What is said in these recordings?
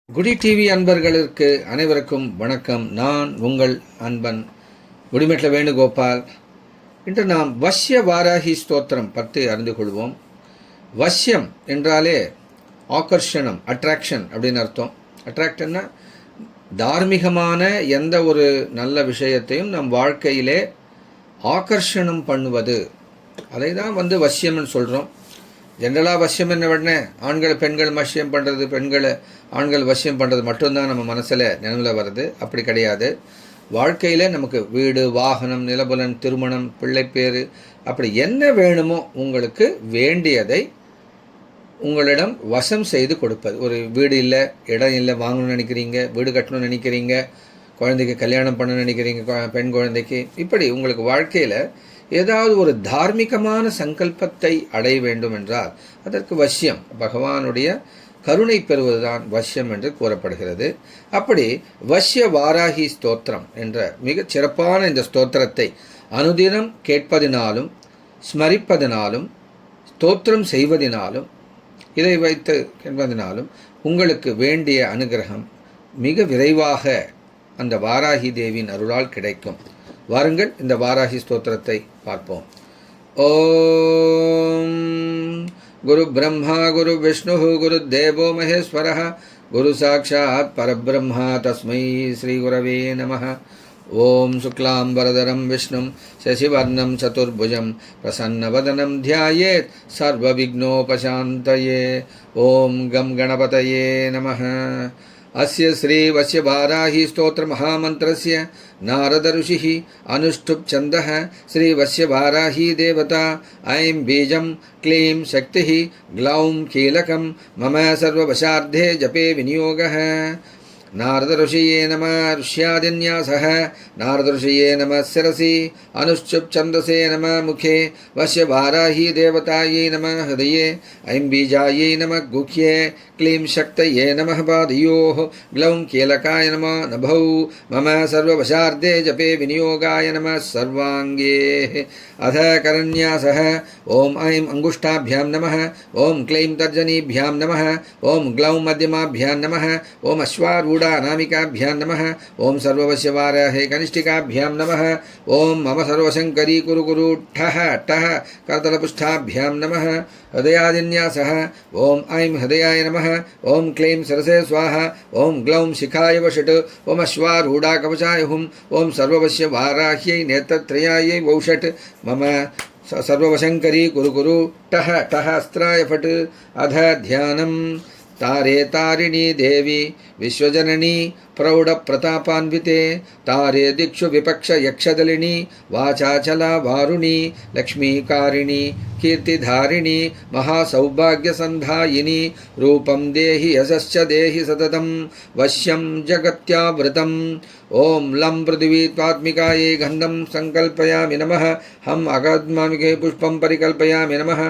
குடி டிவி அன்பர்களுக்கு அனைவருக்கும் வணக்கம். நான் உங்கள் அன்பன் குடிமெட்ல வேணுகோபால். இன்று நாம் வஷ்ய வாராகி ஸ்தோத்திரம் பற்றி அறிந்து கொள்வோம். வஷ்யம் என்றாலே ஆகர்ஷணம், அட்ராக்ஷன் அப்படின்னு அர்த்தம். அட்ராக்டன்னா தார்மீகமான எந்த ஒரு நல்ல விஷயத்தையும் நம் வாழ்க்கையிலே ஆகர்ஷணம் பண்ணுவது, அதை தான் வஷ்யம்னு சொல்கிறோம். ஜென்ரலாக வசியம் என்ன உடனே ஆண்களை பெண்கள் வசியம் பண்ணுறது, பெண்களை ஆண்கள் வசியம் பண்ணுறது மட்டும்தான் நம்ம மனசில் நினைவில் வருது. அப்படி கிடையாது. வாழ்க்கையில் நமக்கு வீடு, வாகனம், நிலபுலன், திருமணம், பிள்ளைப்பேறு, அப்படி என்ன வேணுமோ உங்களுக்கு வேண்டியதை உங்களிடம் வசம் செய்து கொடுப்பது. ஒரு வீடு இல்லை, இடம் இல்லை, வாங்கணும்னு நினைக்கிறீங்க, வீடு கட்டணும்னு நினைக்கிறீங்க, குழந்தைக்கு கல்யாணம் பண்ண நினைக்கிறீங்க, பெண் குழந்தைக்கு, இப்படி உங்களுக்கு வாழ்க்கையில் ஏதாவது ஒரு தார்மீகமான சங்கல்பத்தை அடைய வேண்டும் என்றால் அதற்கு வஷ்யம், பகவானுடைய கருணை பெறுவதுதான் வஷ்யம் என்று கூறப்படுகிறது. அப்படி வஷ்ய வாராகி ஸ்தோத்திரம் என்ற மிகச் சிறப்பான இந்த ஸ்தோத்திரத்தை அனுதினம் கேட்பதினாலும் ஸ்மரிப்பதினாலும் ஸ்தோத்திரம் செய்வதினாலும் இதை வைத்து கேட்பதினாலும் உங்களுக்கு வேண்டிய அனுகிரகம் மிக விரைவாக அந்த வாராகி தேவியின் அருளால் கிடைக்கும். வாருங்கள், இந்த வாராகி ஸ்தோத்திரத்தை பார்ப்போம். ஓம் குரு பிரம்மா குரு விஷ்ணு குரு தேவோ மகேஸ்வரः குரு சாட்சாத் பரபிரம்மா தஸ்மை ஸ்ரீ குரவே நமः. ஓம் சுக்லாம்பரதரம் விஷ்ணும் சசிவர்ணம் சதுர்புஜம் பிரசன்னவதனம் த்யாயேத் சர்வவிக்னோபசாந்தயே. ஓம் கம் கணபதயே நமः. अस्य श्री वश्य वाराही स्तोत्र महामंत्रस्य नारद ऋषिः अनुष्ठुप् छन्दः श्री वश्य वाराही देवता ऐं बीजं क्लीं शक्तिः ग्लौं कीलकं मम सर्ववशार्धे जपे विनियोगः. नारद ऋषिये नमः ऋष्यादिन्यासः नारद ऋषिये नमः शिरसि अनुष्ठुप् छन्दसे नमः मुखे वश्य वाराही देवतायै नमः हृदये ऐं बीजायै नमः गुह्ये क्लीं शक्तये नमः पादयोः ग्लौं कीलकाय नमः नभौ मम सर्ववशार्धे जपे विनियोगाय नमः सर्वाङ्गे. अथ करन्यासः ॐ ऐं अङ्गुष्ठाभ्यां नमः ॐ क्लीं तर्जनीभ्यां नमः ॐ ग्लौं मध्यमाभ्यां नमः ॐ अश्वारूढानामिकाभ्यां नमः ॐ सर्ववश्यवाराहे कनिष्ठिकाभ्यां नमः ॐ मम सर्वशङ्करी कुरु कुरु ठः ठः करतलपुष्ठाभ्यां नमः. हृदयादिन्यासः ॐ ऐं हृदयाय नमः ॐ क्लीं सरसे स्वाहा ॐ ग्लौं शिखाय वषट् ॐ अश्वारूढाकवचाय हुं ॐ सर्ववश्यवाराह्यै नेत्रत्रयायै वौषट् मम सर्ववशङ्करी कुरु कुरु ठः ठः अस्त्राय फट्. अध ध्यानं तारे तारिणी देवी विश्वजननी प्रौढप्रतापान्विते तारे दिक्षु विपक्ष यक्षदलिनी वाचाचला वारुणी लक्ष्मीकारिणी कीर्तिधारिणी महासौभाग्यसन्धायिनी रूपं देहि यशश्च देहि सततं वश्यं जगत्यावृतं. ओं लं पृथिवी त्वात्मिकायै गन्धं संकल्पयामि नमः हम अगात्मामिके पुष्पं परिकल्पयामि नमः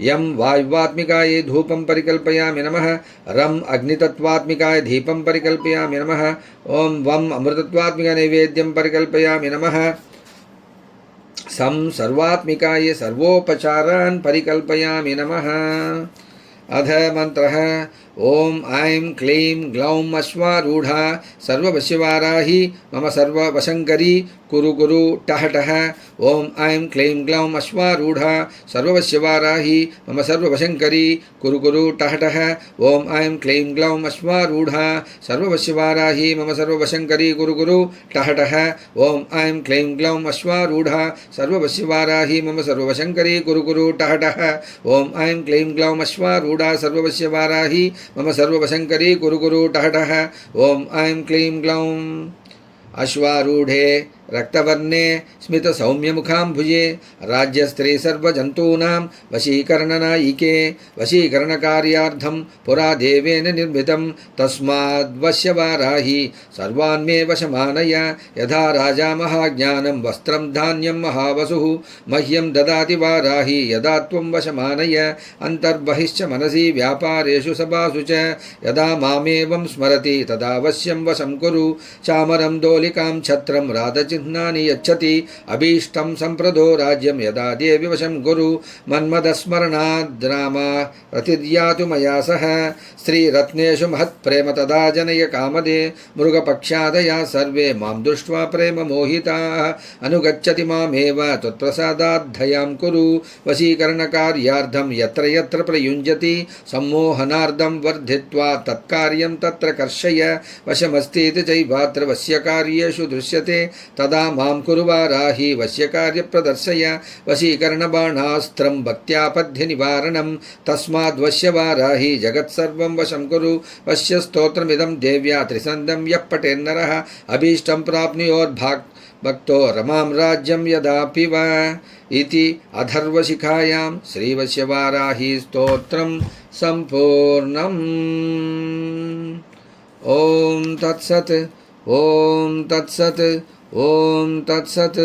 यं वायुवात्मिकायै धूपं परिकल्पयामि नमः रं अग्नितत्त्वात्मिकाय दीपं परिकल्पयामि नमः ओं वं अमृतत्वात्मिक नैवेद्यं परिकल्पयामि नमः सं सर्वात्मिकाय सर्वोपचारान् परिकल्पयामि नमः. अध मंत्रः ओं ऐं क्लीं ग्लौं अश्वारूढा सर्ववश्यवाराही मम सर्ववशङ्करी कुरु कुरु ठः ठः. ओं ऐं क्लीं ग्लौं अश्वारूढा सर्ववश्यवाराही मम सर्ववशङ्करी कुरु कुरु ठः ठः. ओं ऐं क्लीं ग्लौं अश्वारूढा सर्ववश्यवाराही मम सर्ववशङ्करी कुरु कुरु ठः ठः. ओं ऐं क्लीं ग्लौं अश्वारूढा सर्ववश्यवाराही मम सर्ववशङ्करी कुरु कुरु ठः ठः. ओं ऐं क्लीं ग्लौं अश्वारूढा सर्ववश्यवाराही मम सर्ववशङ्करी कुरु कुरु ठः ठः. ओं ऐं क्लीं ग्लौं अश्वारूढे रक्तवर्णे स्मितसौम्यमुखाम्भुजे राज्यस्त्रे सर्वजन्तूनां वशीकरणनायिके वशीकरणकार्यार्थं पुरा देवेन निर्मितं तस्माद्वश्यवाराहि सर्वान् मे वशमानय. यथा राजा महाज्ञानं वस्त्रं धान्यं महावसुः मह्यं ददाति वाराहि यदा त्वं वशमानय. अन्तर्बहिश्च मनसि व्यापारेषु सभासु च यदा मामेवं स्मरति तदा वश्यं वशं कुरु. चामरं दोलिकां छत्रं राधचिन् चिह्नानि यच्छति अभीष्टं सम्प्रदो राज्यं यदा देवि वशं गुरु मन्मदस्मरणाद् राम प्रतिद्यातु मया सह श्रीरत्नेषु महत्प्रेम तदा जनय कामदे मृगपक्षादया सर्वे मां दृष्ट्वा प्रेम मोहिताः अनुगच्छति मामेव त्वत्प्रसादाद्धयां कुरु वशीकरणकार्यार्थं यत्र यत्र प्रयुञ्जति सम्मोहनार्थं वर्धित्वा तत्कार्यं तत्र कर्षय वशमस्तीति चैवात्र वश्यकार्येषु दृश्यते तदा मां कुरु वाराहि वश्यकार्यप्रदर्शय वशीकरणबाणास्त्रं भक्त्यापद्यनिवारणं तस्माद्वश्यवाराहि जगत्सर्वं वशं कुरु वश्यस्तोत्रमिदं देव्या त्रिसन्धं यः पठेन्नरः अभीष्टं प्राप्नुयोर्भाक् भक्तो रमां राज्यं यदापि वा इति अथर्वशिखायां श्रीवश्यवाराही स्तोत्रं सम्पूर्णम्। ॐ तत्सत् ॐ तत्सत् ॐ तत्सत्।